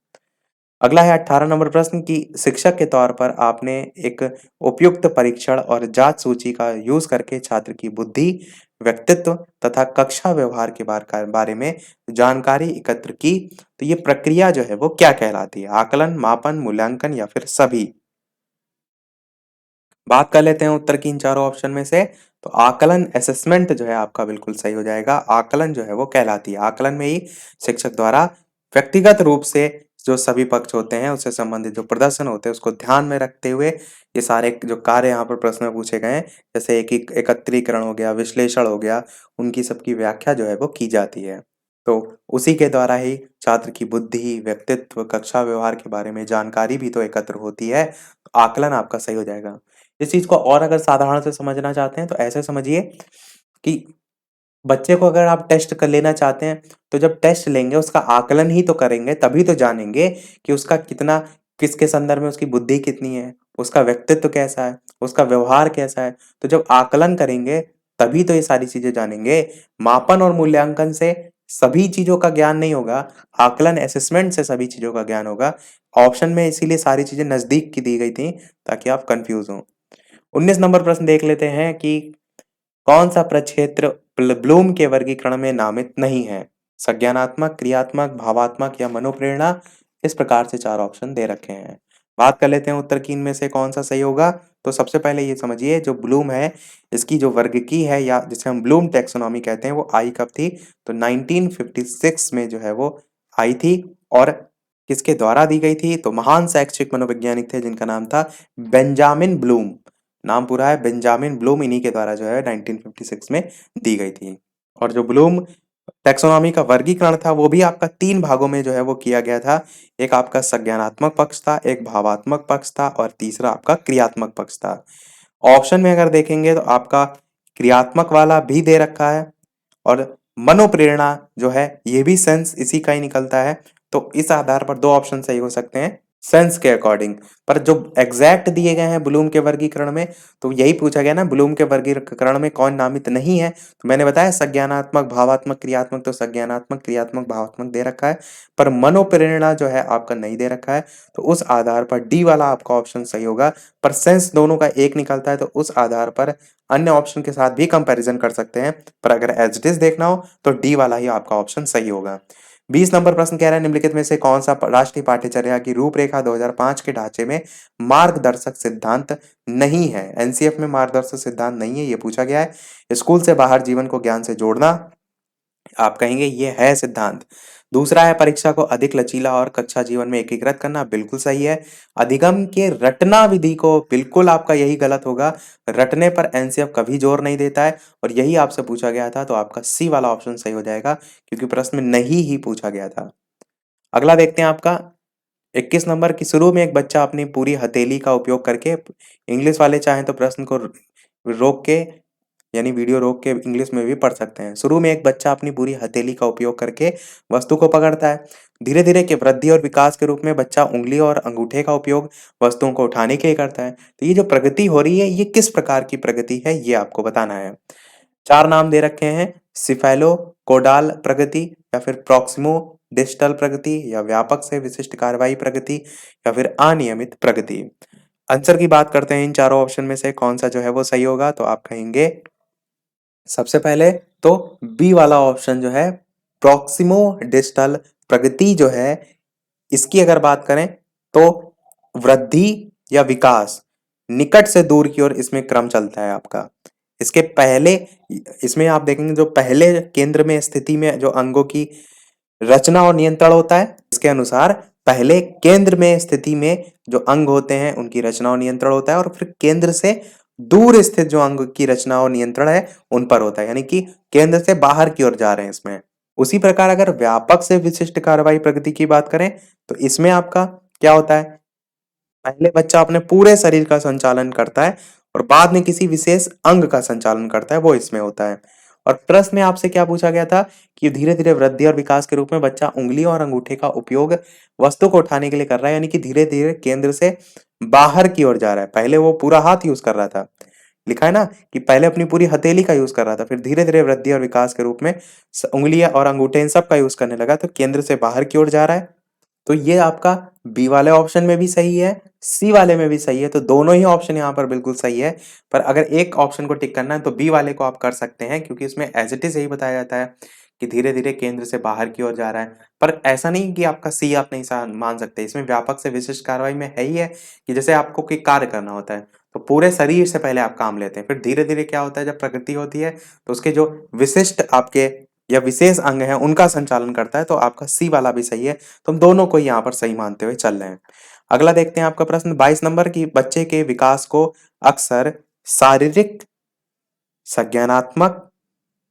A: अगला है 18 नंबर प्रश्न कि शिक्षक के तौर पर आपने एक उपयुक्त परीक्षण और जांच सूची का यूज करके छात्र की बुद्धि, व्यक्तित्व तथा कक्षा व्यवहार के बारे में जानकारी एकत्र की। तो ये प्रक्रिया जो है वो क्या कहलाती है? आकलन, मापन, मूल्यांकन या फिर सभी? बात कर लेते हैं उत्तर की इन चारों ऑप्शन में से। तो आकलन, असेसमेंट जो है आपका बिल्कुल सही हो जाएगा। आकलन जो है वो कहलाती है। आकलन में ही शिक्षक द्वारा व्यक्तिगत रूप से जो सभी पक्ष होते हैं उससे संबंधित जो प्रदर्शन होते हैं उसको ध्यान में रखते हुए ये सारे जो कार्य यहाँ पर प्रश्न में पूछे गए हैं, जैसे एकत्रीकरण हो गया, विश्लेषण हो गया, उनकी सबकी व्याख्या जो है वो की जाती है। तो उसी के द्वारा ही छात्र की बुद्धि, व्यक्तित्व, कक्षा व्यवहार के बारे में जानकारी भी तो एकत्र होती है। तो आकलन आपका सही हो जाएगा। इस चीज को और अगर साधारण से समझना चाहते हैं तो ऐसे समझिए कि बच्चे को अगर आप टेस्ट कर लेना चाहते हैं, तो जब टेस्ट लेंगे उसका आकलन ही तो करेंगे, तभी तो जानेंगे कि उसका कितना, किसके संदर्भ में उसकी बुद्धि कितनी है, उसका व्यक्तित्व कैसा है, उसका व्यवहार कैसा है। तो जब आकलन करेंगे तभी तो ये सारी चीजें जानेंगे। मापन और मूल्यांकन से सभी चीजों का ज्ञान नहीं होगा, आकलन असेसमेंट से सभी चीजों का ज्ञान होगा। ऑप्शन में इसीलिए सारी चीजें नजदीक की दी गई थी ताकि आप कंफ्यूज हो। 19 नंबर प्रश्न देख लेते हैं कि कौन सा प्रक्षेत्र ब्लूम के वर्गीकरण में नामित नहीं है? संज्ञानात्मक, क्रियात्मक, भावात्मक या मनोप्रेरणा? इस प्रकार से चार ऑप्शन दे रखे हैं। बात कर लेते हैं उत्तर की इनमें से कौन सा सही होगा। तो सबसे पहले ये समझिए जो ब्लूम है इसकी जो वर्गीकी है या जिसे हम ब्लूम टैक्सोनॉमी कहते हैं वो आई कब थी? तो 1956 में जो है वो आई थी। और किसके द्वारा दी गई थी? तो महान शैक्षिक मनोवैज्ञानिक थे जिनका नाम था बेंजामिन ब्लूम। नाम पूरा है बेंजामिन ब्लूम, इन्हीं के द्वारा जो है 1956 में दी गई थी। और जो ब्लूम टैक्सोनॉमी का वर्गीकरण था वो भी आपका तीन भागों में जो है वो किया गया था। एक आपका संज्ञानात्मक पक्ष था, एक भावात्मक पक्ष था और तीसरा आपका क्रियात्मक पक्ष था। ऑप्शन में अगर देखेंगे तो आपका क्रियात्मक वाला भी दे रखा है और मनोप्रेरणा जो है ये भी सेंस इसी का ही निकलता है। तो इस आधार पर दो ऑप्शन सही हो सकते हैं सेंस के अकॉर्डिंग। पर जो एग्जैक्ट दिए गए हैं ब्लूम के वर्गीकरण में, तो यही पूछा गया ना ब्लूम के वर्गीकरण में कौन नामित नहीं है। तो मैंने बताया संज्ञानात्मक, भावात्मक, क्रियात्मक, तो संज्ञानात्मक, क्रियात्मक, भावात्मक दे रखा है, पर मनोप्रेरणा जो है आपका नहीं दे रखा है। तो उस आधार पर डी वाला आपका ऑप्शन सही होगा। पर सेंस दोनों का एक निकलता है तो उस आधार पर अन्य ऑप्शन के साथ भी कंपैरिजन कर सकते हैं, पर अगर एज इट इज देखना हो तो डी वाला ही आपका ऑप्शन सही होगा। 20 नंबर प्रश्न कह रहा है निम्नलिखित में से कौन सा राष्ट्रीय पाठ्यचर्या की रूपरेखा 2005 के ढांचे में मार्गदर्शक सिद्धांत नहीं है? एनसीएफ में मार्गदर्शक सिद्धांत नहीं है, ये पूछा गया है। स्कूल से बाहर जीवन को ज्ञान से जोड़ना, आप कहेंगे ये है सिद्धांत। दूसरा है परीक्षा को अधिक लचीला और कक्षा जीवन में एकीकृत करना, बिल्कुल सही है। अधिगम के रटना विधि को, बिल्कुल आपका यही गलत होगा। रटने पर एनसीएफ कभी जोर नहीं देता है और यही आपसे पूछा गया था, तो आपका सी वाला ऑप्शन सही हो जाएगा क्योंकि प्रश्न में नहीं ही पूछा गया था। अगला देखते हैं आपका 21 नंबर की शुरू में एक बच्चा अपनी पूरी हथेली का उपयोग करके, इंग्लिश वाले चाहें तो प्रश्न को रोक के यानी वीडियो रोक के इंग्लिश में भी पढ़ सकते हैं। शुरू में एक बच्चा अपनी पूरी हथेली का उपयोग करके वस्तु को पकड़ता है। धीरे धीरे के वृद्धि और विकास के रूप में बच्चा उंगली और अंगूठे का उपयोग वस्तुओं को उठाने के लिए करता है। तो ये जो प्रगति हो रही है ये किस प्रकार की प्रगति है ये आपको बताना है। चार नाम दे रखे हैं, सिफेलो कोडाल प्रगति या फिर प्रॉक्सिमो डिजिटल प्रगति या व्यापक से विशिष्ट कार्रवाई प्रगति या फिर अनियमित प्रगति। आंसर की बात करते हैं इन चारों ऑप्शन में से कौन सा जो है वो सही होगा। तो आप कहेंगे सबसे पहले तो बी वाला ऑप्शन जो है प्रॉक्सिमो डिजिटल प्रगति जो है, इसकी अगर बात करें तो वृद्धि या विकास निकट से दूर की ओर इसमें क्रम चलता है आपका। इसके पहले इसमें आप देखेंगे जो पहले केंद्र में स्थिति में जो अंगों की रचना और नियंत्रण होता है, इसके अनुसार पहले केंद्र में स्थिति में जो अंग होते हैं उनकी रचना और नियंत्रण होता है और फिर केंद्र से दूर स्थित जो अंग की रचना और नियंत्रण है उन पर होता है, यानी कि केंद्र से बाहर की ओर जा रहे हैं इसमें। उसी प्रकार अगर व्यापक से विशिष्ट कार्रवाई प्रगति की बात करें तो इसमें आपका क्या होता है, पहले बच्चा अपने पूरे शरीर का संचालन करता है और बाद में किसी विशेष अंग का संचालन करता है, वो इसमें होता है। और प्रश्न में आपसे क्या पूछा गया था कि धीरे धीरे वृद्धि और विकास के रूप में बच्चा उंगलियों और अंगूठे का उपयोग वस्तु को उठाने के लिए कर रहा है, यानी कि धीरे धीरे केंद्र से बाहर की ओर जा रहा है। पहले वो पूरा हाथ यूज कर रहा था, लिखा है ना कि पहले अपनी पूरी हथेली का यूज कर रहा था, फिर धीरे धीरे वृद्धि और विकास के रूप में उंगलियां और अंगूठे इन सब का यूज करने लगा, तो केंद्र से बाहर की ओर जा रहा है। तो ये आपका बी वाले ऑप्शन में भी सही है, सी वाले में भी सही है, तो दोनों ही ऑप्शन यहाँ पर बिल्कुल सही है। पर अगर एक ऑप्शन को टिक करना है तो बी वाले को आप कर सकते हैं, क्योंकि उसमें एज इट इज यही बताया जाता है कि धीरे धीरे केंद्र से बाहर की ओर जा रहा है। पर ऐसा नहीं कि आपका सी आप नहीं मान सकते, इसमें व्यापक से विशिष्ट कार्रवाई में है ही है कि जैसे आपको कोई कार्य करना होता है तो पूरे शरीर से पहले आप काम लेते हैं, फिर धीरे धीरे क्या होता है जब प्रगति होती है तो उसके जो विशिष्ट आपके या विशेष अंग हैं उनका संचालन करता है, तो आपका सी वाला भी सही है। तो हम दोनों को यहाँ पर सही मानते हुए चल रहे हैं। अगला देखते हैं आपका प्रश्न 22 नंबर की, बच्चे के विकास को अक्सर शारीरिक, संज्ञानात्मक,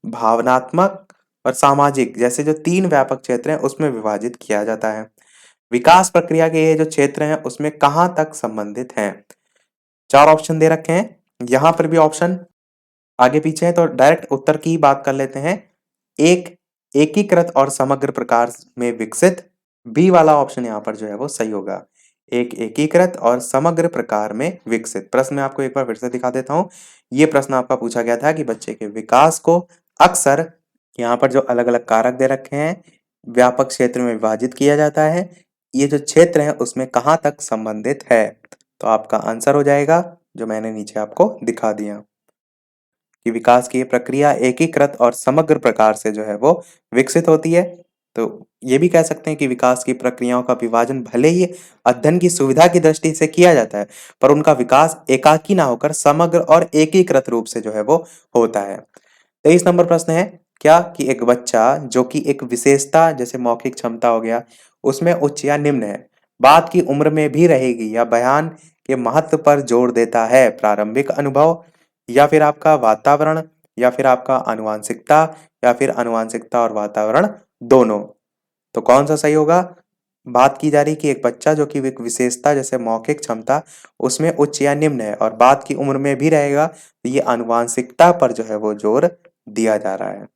A: भावनात्मक और सामाजिक जैसे जो 3 व्यापक क्षेत्र हैं उसमें विभाजित किया जाता है। विकास प्रक्रिया के ये जो क्षेत्र हैं उसमें कहाँ तक संबंधित हैं? 4 ऑप्शन दे रखे हैं, यहाँ पर भी ऑप्शन आगे पीछे है, तो डायरेक्ट उत्तर की बात कर लेते हैं। एक, एकीकृत और समग्र प्रकार में विकसित। बी वाला ऑप्शन यहाँ पर जो है वो सही होगा, एक एकीकृत और समग्र प्रकार में विकसित। प्रश्न में आपको एक बार फिर से दिखा देता हूं। ये प्रश्न आपका पूछा गया था कि बच्चे के विकास को अक्सर, यहाँ पर जो अलग अलग कारक दे रखे हैं, व्यापक क्षेत्र में विभाजित किया जाता है, ये जो क्षेत्र है उसमें कहाँ तक संबंधित है? तो आपका आंसर हो जाएगा जो मैंने नीचे आपको दिखा दिया कि विकास की ये प्रक्रिया एकीकृत और समग्र प्रकार से जो है वो विकसित होती है। तो ये भी कह सकते हैं कि विकास की प्रक्रियाओं का विभाजन भले ही अध्ययन की सुविधा की दृष्टि से किया जाता है, पर उनका विकास एकाकी ना होकर समग्र और एकीकृत रूप से जो है वो होता है। 23 नंबर प्रश्न है क्या कि एक बच्चा जो कि एक विशेषता जैसे मौखिक क्षमता हो गया उसमें उच्च या निम्न है, बात की उम्र में भी रहेगी या बयान के महत्व पर जोर देता है, प्रारंभिक अनुभव या फिर आपका वातावरण या फिर आपका आनुवांशिकता या फिर आनुवांशिकता और वातावरण दोनों। तो कौन सा सही होगा? बात की जा रही कि एक बच्चा जो कि एक विशेषता जैसे मौखिक क्षमता उसमें उच्च या निम्न है और बात की उम्र में भी रहेगा, तो ये आनुवांशिकता पर जो है वो जोर दिया जा रहा है।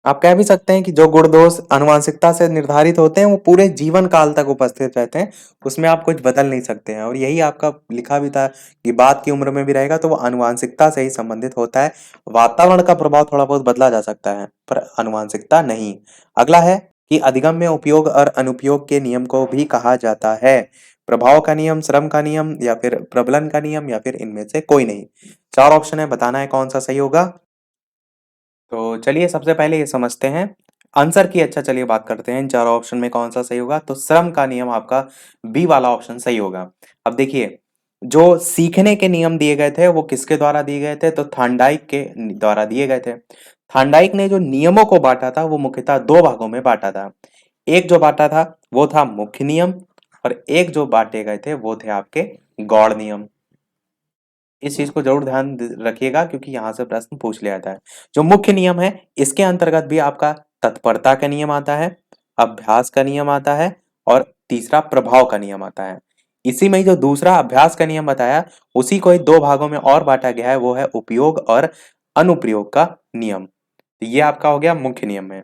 A: आप कह भी सकते हैं कि जो गुण दोष आनुवांशिकता से निर्धारित होते हैं वो पूरे जीवन काल तक उपस्थित रहते हैं, उसमें आप कुछ बदल नहीं सकते हैं। और यही आपका लिखा भी था कि बात की उम्र में भी रहेगा तो वो आनुवांशिकता से ही संबंधित होता है। वातावरण का प्रभाव थोड़ा बहुत बदला जा सकता है पर आनुवांशिकता नहीं। अगला है कि अधिगम्य उपयोग और अनुपयोग के नियम को भी कहा जाता है, प्रभाव का नियम, श्रम का नियम या फिर प्रबलन का नियम या फिर इनमें से कोई नहीं। 4 ऑप्शन है, बताना है कौन सा सही होगा। तो चलिए सबसे पहले ये समझते हैं आंसर की। अच्छा चलिए बात करते हैं इन चारों ऑप्शन में कौन सा सही होगा। तो श्रम का नियम आपका बी वाला ऑप्शन सही होगा। अब देखिए जो सीखने के नियम दिए गए थे वो किसके द्वारा दिए गए थे? तो थांडाइक के द्वारा दिए गए थे। थांडाइक ने जो नियमों को बांटा था वो मुख्यतः 2 भागों में बांटा था। एक जो बांटा था वो था मुख्य नियम और एक जो बांटे गए थे वो थे आपके गौड़ नियम। इस चीज को जरूर ध्यान रखिएगा क्योंकि यहाँ से प्रश्न पूछ लिया जाता है। जो मुख्य नियम है इसके अंतर्गत भी आपका तत्परता का नियम आता है, अभ्यास का नियम आता है और तीसरा प्रभाव का नियम आता है। इसी में ही जो दूसरा अभ्यास का नियम बताया उसी को ही 2 भागों में और बांटा गया है, वो है उपयोग और अनुप्रयोग का नियम। तो ये आपका हो गया मुख्य नियम में।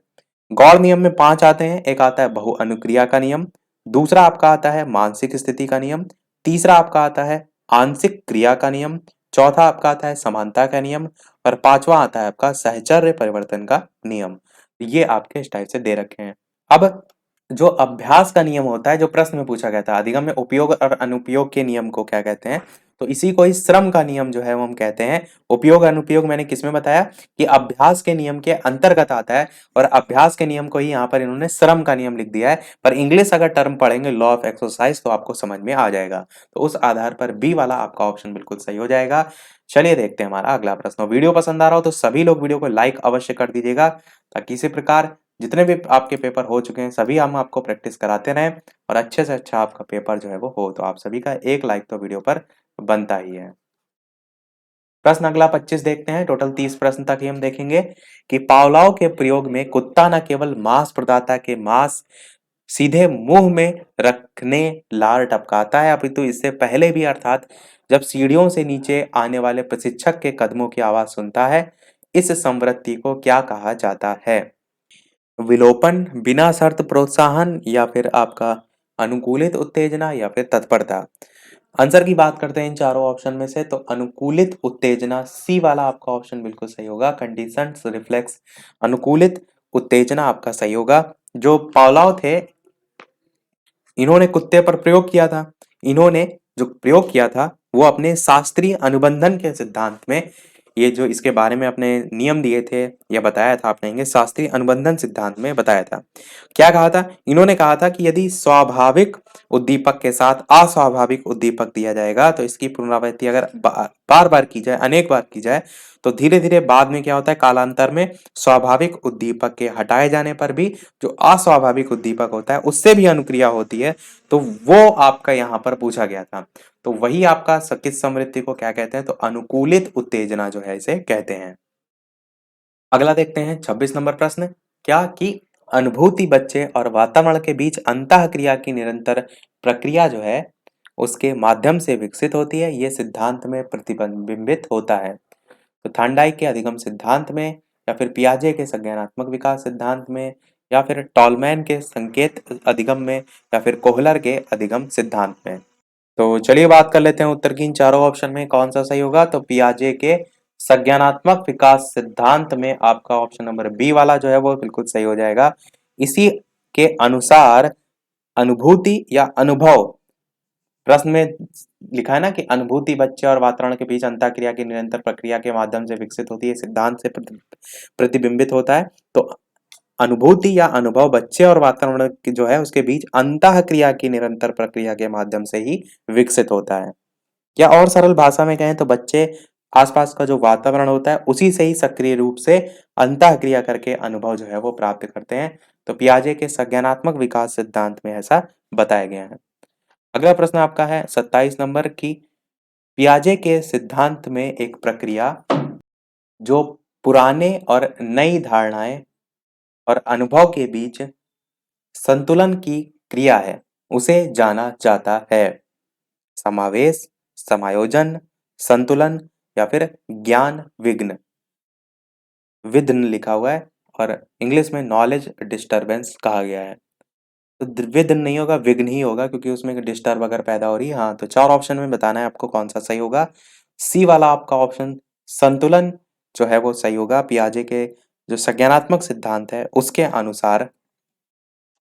A: गौड़ नियम में 5 आते हैं। एक आता है बहु अनुक्रिया का नियम, दूसरा आपका आता है मानसिक स्थिति का नियम, तीसरा आपका आता है आंशिक क्रिया का नियम, चौथा आपका आता है समानता का नियम और पांचवा आता है आपका सहचर्य परिवर्तन का नियम। ये आपके इस टाइप से दे रखे हैं। अब जो अभ्यास का नियम होता है जो प्रश्न में पूछा गया था, अधिगम में उपयोग और अनुपयोग के नियम को क्या कहते हैं? तो इसी को ही श्रम का नियम जो है वो हम कहते हैं। उपयोग अनुपयोग मैंने किसमें बताया कि अभ्यास के नियम के अंतर्गत आता है और अभ्यास के नियम को ही यहाँ पर इन्होंने श्रम का नियम लिख दिया है। पर इंग्लिश अगर टर्म पढ़ेंगे लॉ ऑफ एक्सरसाइज तो आपको समझ में आ जाएगा। तो उस आधार पर बी वाला आपका ऑप्शन बिल्कुल सही हो जाएगा। चलिए देखते हैं हमारा अगला प्रश्न। वीडियो पसंद आ रहा हो तो सभी लोग वीडियो को लाइक अवश्य कर दीजिएगा ताकि इसी प्रकार जितने भी आपके पेपर हो चुके हैं सभी हम आपको प्रैक्टिस कराते रहें और अच्छे से अच्छा आपका पेपर जो है वो हो। तो आप सभी का एक लाइक तो वीडियो पर बनता ही है। प्रश्न अगला 25 देखते हैं। टोटल 30 प्रश्न तक ही हम देखेंगे कि पावलाव के प्रयोग में कुत्ता न केवल मांस प्रदाता के मांस सीधे मुंह में रखने लार टपकाता है, अपितु इससे पहले भी, अर्थात जब सीढ़ियों से नीचे आने वाले प्रशिक्षक के कदमों की आवाज सुनता है। इस संवृत्ति को क्या कहा जाता है? विलोपन, बिना शर्त प्रोत्साहन, या फिर आपका अनुकूलित उत्तेजना, या फिर तत्परता। आंसर की बात करते हैं इन चारों ऑप्शन में से, तो अनुकूलित उत्तेजना, सी वाला आपका ऑप्शन बिल्कुल सही होगा। कंडीशंस रिफ्लेक्स, अनुकूलित उत्तेजना आपका सही होगा। जो पावलोव थे, इन्होंने कुत्ते पर प्रयोग किया था। इन्होंने जो प्रयोग किया था वो अपने शास्त्रीय अनुबंधन के सिद्धांत में, ये जो इसके बारे में अपने नियम दिए थे या बताया था आपने, शास्त्रीय अनुबंधन सिद्धांत में बताया था। क्या कहा था? इन्होंने कहा था कि यदि स्वाभाविक उद्दीपक के साथ अस्वाभाविक उद्दीपक दिया जाएगा तो इसकी पुनरावृत्ति अगर बार बार की जाए, अनेक बार की जाए, तो धीरे धीरे बाद में क्या होता है, कालांतर में स्वाभाविक उद्दीपक के हटाए जाने पर भी जो अस्वाभाविक उद्दीपक होता है उससे भी अनुक्रिया होती है। तो वो आपका यहाँ पर पूछा गया था। तो वही आपका किस समृद्धि को क्या कहते हैं? तो अनुकूलित उत्तेजना जो है इसे कहते हैं। अगला देखते हैं 26 नंबर प्रश्न। क्या कि अनुभूति बच्चे और वातावरण के बीच अंतः क्रिया की निरंतर प्रक्रिया जो है उसके माध्यम से विकसित होती है, ये सिद्धांत में प्रतिबिंबित होता है। तो थांडाइक के अधिगम सिद्धांत में, या फिर पियाजे के संज्ञानात्मक विकास सिद्धांत में, या फिर टॉलमैन के संकेत अधिगम में, या फिर कोहलर के अधिगम सिद्धांत में। तो चलिए बात कर लेते हैं उत्तर की इन चारों ऑप्शन में कौन सा सही होगा। तो पियाजे के संज्ञानात्मक विकास सिद्धांत में आपका ऑप्शन नंबर बी वाला जो है वो बिल्कुल सही हो जाएगा। इसी के अनुसार अनुभूति या अनुभव, प्रश्न में लिखा है ना कि अनुभूति बच्चे और वातावरण के बीच अंतःक्रिया की निरंतर प्रक्रिया के माध्यम से विकसित होती है, सिद्धांत से प्रतिबिंबित होता है। तो अनुभूति या अनुभव बच्चे और वातावरण की जो है उसके बीच अंतःक्रिया की निरंतर प्रक्रिया के माध्यम से ही विकसित होता है। या और सरल भाषा में कहें तो बच्चे आसपास का जो वातावरण होता है उसी से ही सक्रिय रूप से अंतःक्रिया करके अनुभव जो है वो प्राप्त करते हैं। तो पियाजे के संज्ञानात्मक विकास सिद्धांत में ऐसा बताया गया है। अगला प्रश्न आपका है 27 नंबर की, पियाजे के सिद्धांत में एक प्रक्रिया जो पुराने और नई धारणाएं और अनुभव के बीच संतुलन की क्रिया है उसे जाना जाता है। समावेश, समायोजन, संतुलन, या फिर ज्ञान विघ्न। विघ्न लिखा हुआ है और इंग्लिश में नॉलेज डिस्टरबेंस कहा गया है। तो विघ्न नहीं होगा, विघ्न ही होगा, क्योंकि उसमें डिस्टर्ब अगर पैदा हो रही है। हाँ, तो चार ऑप्शन में बताना है आपको कौन सा सही होगा। सी वाला आपका ऑप्शन संतुलन जो है वो सही होगा। पियाजे के जो संज्ञानात्मक सिद्धांत है उसके अनुसार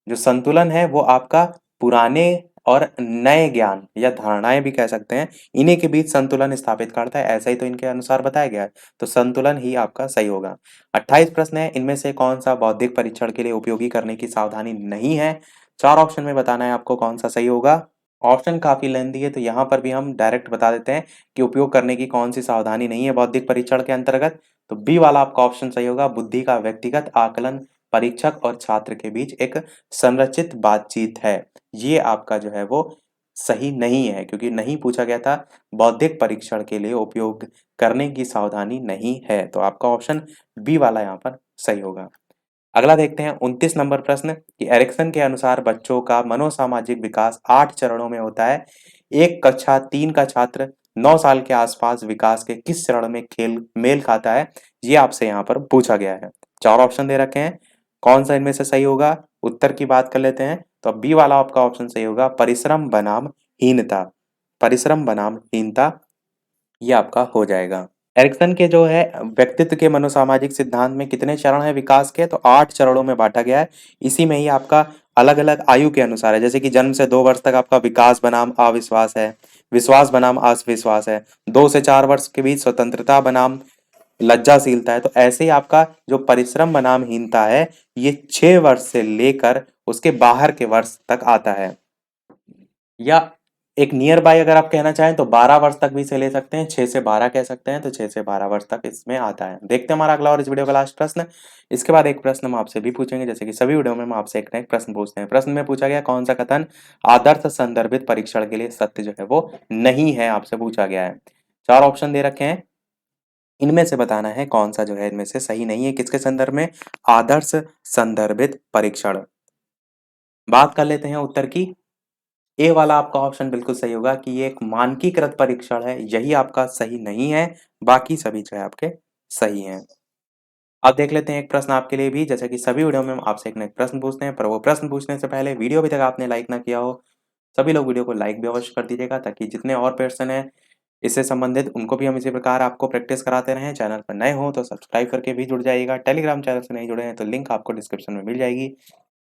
A: जो संतुलन है वो आपका पुराने और नए ज्ञान या धारणाएं भी कह सकते हैं, इन्हीं के बीच संतुलन स्थापित करता है, ऐसा ही तो इनके अनुसार बताया गया है। तो संतुलन ही आपका सही होगा। 28 प्रश्न है, इनमें से कौन सा बौद्धिक परीक्षण के लिए उपयोगी करने की सावधानी नहीं है? चार ऑप्शन में बताना है आपको कौन सा सही होगा। ऑप्शन काफी लेंथी है तो यहाँ पर भी हम डायरेक्ट बता देते हैं कि उपयोग करने की कौन सी सावधानी नहीं है बौद्धिक परीक्षण के अंतर्गत। तो बी वाला आपका ऑप्शन सही होगा। बुद्धि का व्यक्तिगत आकलन परीक्षक और छात्र के बीच एक संरचित बातचीत है, ये आपका जो है वो सही नहीं है, क्योंकि नहीं पूछा गया था बौद्धिक परीक्षण के लिए उपयोग करने की सावधानी नहीं है। तो आपका ऑप्शन बी वाला यहाँ पर सही होगा। अगला देखते हैं 29 नंबर प्रश्न कि एरिक्सन के अनुसार बच्चों का मनोसामाजिक विकास 8 चरणों में होता है। एक कक्षा 3 का छात्र 9 साल के आसपास विकास के किस चरण में खेल मेल खाता है, ये आपसे यहाँ पर पूछा गया है। चार ऑप्शन दे रखे हैं, कौन सा इनमें से सही होगा? उत्तर की बात कर लेते हैं। तो बी वाला आपका ऑप्शन सही होगा, परिश्रम बनाम हीनता। परिश्रम बनाम हीनता ये आपका हो जाएगा। एरिक्सन के जो है व्यक्तित्व के मनोसामाजिक सिद्धांत में कितने चरण है विकास के? तो 8 चरणों में बांटा गया है। इसी में ही आपका अलग अलग आयु के अनुसार है, जैसे कि जन्म से 2 वर्ष तक आपका विकास बनाम अविश्वास है, विश्वास बनाम अविश्वास है, 2 से 4 वर्ष के बीच स्वतंत्रता बनाम लज्जाशीलता है। तो ऐसे ही आपका जो परिश्रम बनाम हीनता है ये 6 वर्ष से लेकर उसके बाहर के वर्ष तक आता है। या एक नियर बाय अगर आप कहना चाहें तो 12 वर्ष तक भी इसे ले सकते हैं, 6 से 12 कह सकते हैं, तो 6 से 12 वर्ष तक इसमें आता है। देखते हैं हमारा अगला और इस वीडियो का लास्ट प्रश्न। इसके बाद एक प्रश्न हम आपसे भी पूछेंगे, जैसे कि सभी वीडियो में हम आपसे एक ना एक प्रश्न पूछते हैं। प्रश्न में पूछा गया कौन सा कथन आदर्श संदर्भित परीक्षण के लिए सत्य जो है वो नहीं है, आपसे पूछा गया है। चार ऑप्शन दे रखे हैं, इनमें से बताना है कौन सा जो है इनमें से सही नहीं है, किसके संदर्भ में? आदर्श संदर्भित परीक्षण। बात कर लेते हैं उत्तर की। ए वाला आपका ऑप्शन बिल्कुल सही होगा कि ये एक मानकीकृत परीक्षण है, यही आपका सही नहीं है, बाकी सभी जो है आपके सही हैं। अब देख लेते हैं एक प्रश्न आपके लिए भी, जैसे कि सभी वीडियो में हम आपसे एक ना एक प्रश्न पूछते हैं, पर वो प्रश्न पूछने से पहले वीडियो अभी तक आपने लाइक ना किया हो, सभी लोग वीडियो को लाइक भी अवश्य कर दीजिएगा, ताकि जितने और पर्सन हैं इससे संबंधित उनको भी हम इसी प्रकार आपको प्रैक्टिस कराते रहें। चैनल पर नए हो तो सब्सक्राइब करके भी जुड़ जाइएगा। टेलीग्राम चैनल से नहीं जुड़े हैं तो लिंक आपको डिस्क्रिप्शन में मिल जाएगी,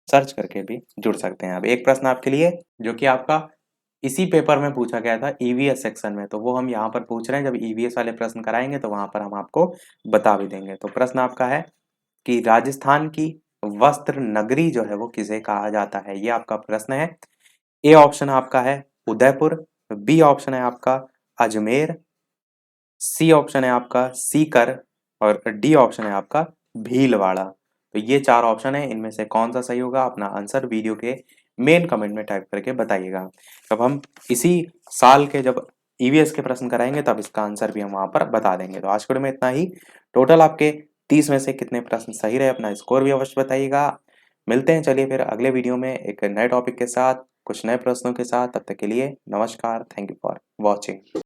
A: सर्च करके भी जुड़ सकते हैं। अब एक प्रश्न आपके लिए जो कि आपका इसी पेपर में पूछा गया था ईवीएस सेक्शन में, तो वो हम यहाँ पर पूछ रहे हैं। जब ईवीएस वाले प्रश्न कराएंगे तो वहां पर हम आपको बता भी देंगे। तो प्रश्न आपका है कि राजस्थान की वस्त्र नगरी जो है वो किसे कहा जाता है, ये आपका प्रश्न है। ए ऑप्शन आपका है उदयपुर, बी ऑप्शन है आपका अजमेर, सी ऑप्शन है आपका सीकर और डी ऑप्शन है आपका भीलवाड़ा। तो ये 4 ऑप्शन है, इनमें से कौन सा सही होगा? अपना आंसर वीडियो के मेन कमेंट में टाइप करके बताइएगा। जब हम इसी साल के जब ईवीएस के प्रश्न कराएंगे तब इसका आंसर भी हम वहां पर बता देंगे। तो आज के वीडियो में इतना ही। टोटल आपके 30 में से कितने प्रश्न सही रहे, अपना स्कोर भी अवश्य बताइएगा। मिलते हैं चलिए फिर अगले वीडियो में एक नए टॉपिक के साथ, कुछ नए प्रश्नों के साथ। तब तक के लिए नमस्कार। Thank you for watching.